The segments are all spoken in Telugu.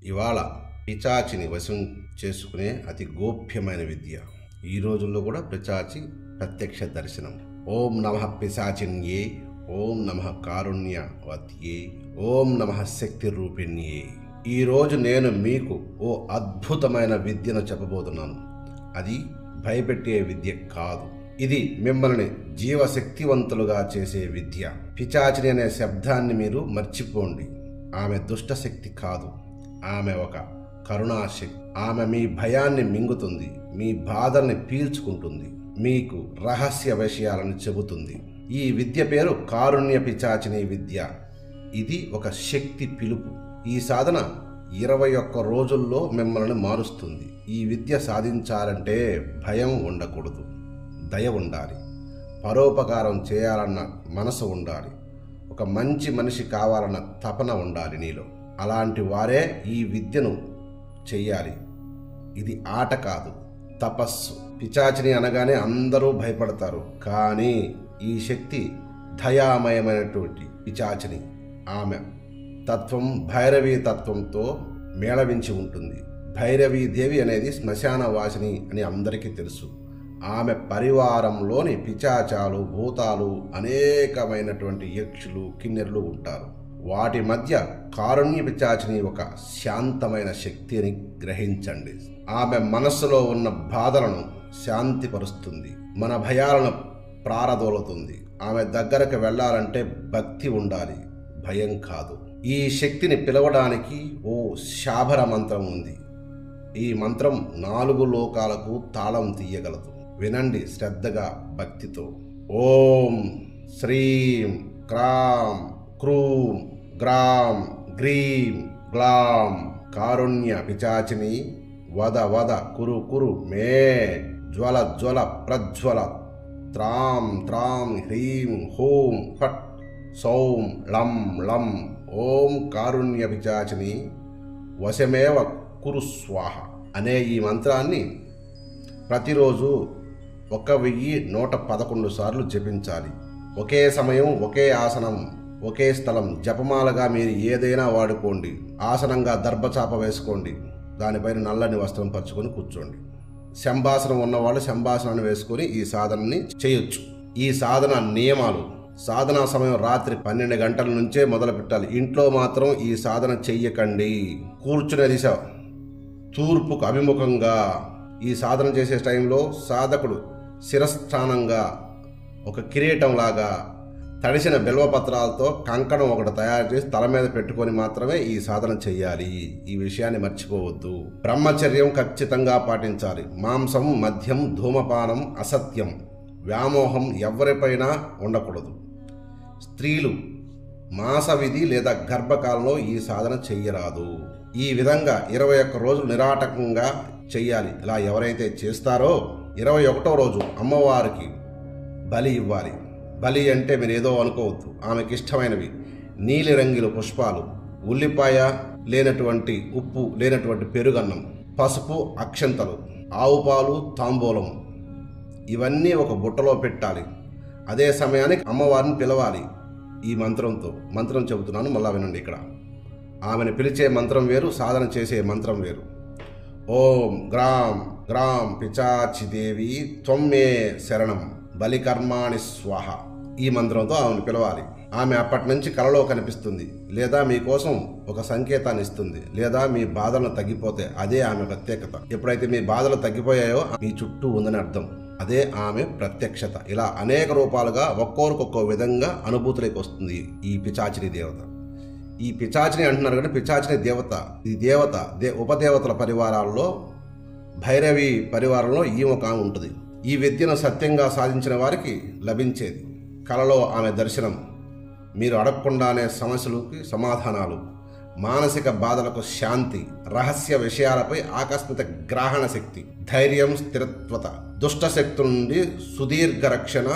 ఇవాళ పిచాచిని వశం చేసుకునే అతి గోప్యమైన విద్య. ఈ రోజుల్లో కూడా పిచాచి ప్రత్యక్ష దర్శనం. ఓం నమః పిశాచిన్యే, ఓం నమః కారుణ్యవత్యే, ఓం నమః శక్తి రూపిణ్యే. ఈరోజు నేను మీకు ఓ అద్భుతమైన విద్యను చెప్పబోతున్నాను. అది భయపెట్టే విద్య కాదు, ఇది మిమ్మల్ని జీవశక్తివంతులుగా చేసే విద్య. పిచాచిని అనే శబ్దాన్ని మీరు మర్చిపోండి. ఆమె దుష్టశక్తి కాదు, ఆమె ఒక కరుణాశక్తి. ఆమె మీ భయాన్ని మింగుతుంది, మీ బాధల్ని పీల్చుకుంటుంది, మీకు రహస్య విషయాలను చెబుతుంది. ఈ విద్య పేరు కారుణ్య పిచాచిని విద్య. ఇది ఒక శక్తి పిలుపు. ఈ సాధన 21 రోజుల్లో మిమ్మల్ని మారుస్తుంది. ఈ విద్య సాధించాలంటే భయం ఉండకూడదు, దయ ఉండాలి, పరోపకారం చేయాలన్న మనసు ఉండాలి, ఒక మంచి మనిషి కావాలన్న తపన ఉండాలి నీలో. అలాంటి వారే ఈ విద్యను చెయ్యాలి. ఇది ఆట కాదు, తపస్సు. పిచాచిని అనగానే అందరూ భయపడతారు, కానీ ఈ శక్తి దయామయమైనటువంటి పిచాచిని. ఆమె తత్వం భైరవీ తత్వంతో మేళవించి ఉంటుంది. భైరవీదేవి అనేది శ్మశాన వాసిని అని అందరికీ తెలుసు. ఆమె పరివారంలోని పిచాచాలు, భూతాలు, అనేకమైనటువంటి యక్షులు, కిన్నెరులు ఉంటారు. వాటి మధ్య కారుణ్య పిచాచిని ఒక శాంతమైన శక్తి అని గ్రహించండి. ఆమె మనస్సులో ఉన్న బాధలను శాంతిపరుస్తుంది, మన భయాలను ప్రారదోలుతుంది. ఆమె దగ్గరకు వెళ్ళాలంటే భక్తి ఉండాలి, భయం కాదు. ఈ శక్తిని పిలవడానికి ఓ శాబర మంత్రం ఉంది. ఈ మంత్రం 4 లోకాలకు తాళం తీయగలదు. వినండి శ్రద్ధగా, భక్తితో. ఓం శ్రీం క్రాం క్రూం గ్రాం గ్రీం గ్లాం కారుణ్య పిచాచిని వద వద కురు కురు మే జ్వల జ్వల ప్రజ్వల త్రాం త్రాం హ్రీం హోం ఫట్ సౌం లం లం. ఓం కారుణ్య పిచాచిని వశమేవ కురు స్వాహ అనే ఈ మంత్రాన్ని ప్రతిరోజు 1111 సార్లు జపించాలి. ఒకే సమయం, ఒకే ఆసనం, ఒకే స్థలం. జపమాలగా మీరు ఏదైనా వాడుకోండి. ఆసనంగా దర్భచాప వేసుకోండి, దానిపైన నల్లని వస్త్రం పరుచుకొని కూర్చోండి. శంభాసనం ఉన్నవాళ్ళు శంభాసనాన్ని వేసుకొని ఈ సాధనని చేయొచ్చు. ఈ సాధన నియమాలు: సాధనా సమయం రాత్రి 12 గంటల నుంచే మొదలు పెట్టాలి. ఇంట్లో మాత్రం ఈ సాధన చెయ్యకండి. కూర్చునే దిశ తూర్పుకు అభిముఖంగా. ఈ సాధన చేసే టైంలో సాధకుడు శిరస్థానంగా ఒక కిరీటంలాగా తడిసిన బిల్వపత్రాలతో కంకణం ఒకటి తయారు చేసి తల మీద పెట్టుకొని మాత్రమే ఈ సాధన చెయ్యాలి. ఈ విషయాన్ని మర్చిపోవద్దు. బ్రహ్మచర్యం ఖచ్చితంగా పాటించాలి. మాంసం, మద్యం, ధూమపానం, అసత్యం, వ్యామోహం ఎవరిపైనా ఉండకూడదు. స్త్రీలు మాస విధి లేదా గర్భకాలంలో ఈ సాధన చెయ్యరాదు. ఈ విధంగా 21 రోజులు నిరాటకంగా చెయ్యాలి. ఇలా ఎవరైతే చేస్తారో 21వ రోజు అమ్మవారికి బలి ఇవ్వాలి. బలి అంటే మీరు ఏదో అనుకోవద్దు. ఆమెకి ఇష్టమైనవి నీలిరంగుల పుష్పాలు, ఉల్లిపాయ లేనటువంటి, ఉప్పు లేనటువంటి పెరుగన్నం, పసుపు, అక్షంతలు, ఆవు పాలు, తాంబూలం, ఇవన్నీ ఒక బుట్టలో పెట్టాలి. అదే సమయానికి అమ్మవారిని పిలవాలి. ఈ మంత్రంతో. మంత్రం చెబుతున్నాను, మళ్ళా వినండి. ఇక్కడ ఆమెను పిలిచే మంత్రం వేరు, సాధన చేసే మంత్రం వేరు. ఓం గ్రాం గ్రాం పిచాచిదేవి త్వమ్మే శరణం బలికర్మాణి స్వాహ. ఈ మంత్రంతో ఆమెను పిలవాలి. ఆమె అప్పటి నుంచి కలలో కనిపిస్తుంది, లేదా మీకోసం ఒక సంకేతాన్ని ఇస్తుంది, లేదా మీ బాధలను తగ్గిపోతే అదే ఆమె ప్రత్యేకత. ఎప్పుడైతే మీ బాధలు తగ్గిపోయాయో మీ చుట్టూ ఉందని అర్థం. అదే ఆమె ప్రత్యక్షత. ఇలా అనేక రూపాలుగా ఒక్కొక్క విధంగా అనుభూతిలోకి వస్తుంది ఈ పిచాచిని దేవత. ఈ పిచాచిని అంటున్నారు కానీ పిచాచిని దేవత. ఈ దేవత ఉపదేవతల పరివారాల్లో, భైరవి పరివారంలో ఈ ఒక ఆమె ఉంటుంది. ఈ విద్యను సత్యంగా సాధించిన వారికి లభించేది కలలో ఆమె దర్శనం. మీరు అడగకుండానే సమస్యలకి సమాధానాలు, మానసిక బాధలకు శాంతి, రహస్య విషయాలపై ఆకస్మిక గ్రహణ శక్తి, ధైర్యం, స్థిరత్వత, దుష్ట శక్తుల నుండి సుదీర్ఘ రక్షణ,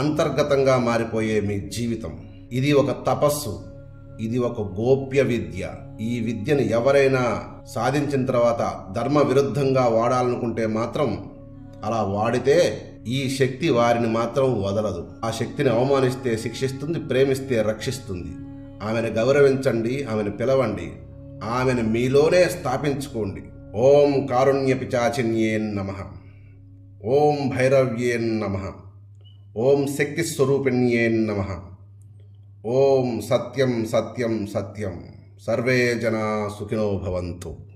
అంతర్గతంగా మారిపోయే మీ జీవితం. ఇది ఒక తపస్సు, ఇది ఒక గోప్య విద్య. ఈ విద్యను ఎవరైనా సాధించిన తర్వాత ధర్మ విరుద్ధంగా వాడాలనుకుంటే మాత్రం అలా వాడితే ఈ శక్తి వారిని మాత్రం వదలదు. ఆ శక్తిని అవమానిస్తే శిక్షిస్తుంది, ప్రేమిస్తే రక్షిస్తుంది. ఆమెను గౌరవించండి, ఆమెను పిలవండి. ఆమెను మీలోనే స్థాపించుకోండి. ఓం కారుణ్య పిచాచిన్యే నమః. ఓం భైరవ్యే నమః. ఓం శక్తి స్వరూపిణ్యే నమః. ఓం సత్యం సత్యం సత్యం. సర్వే జనా సుఖినో భవంతు.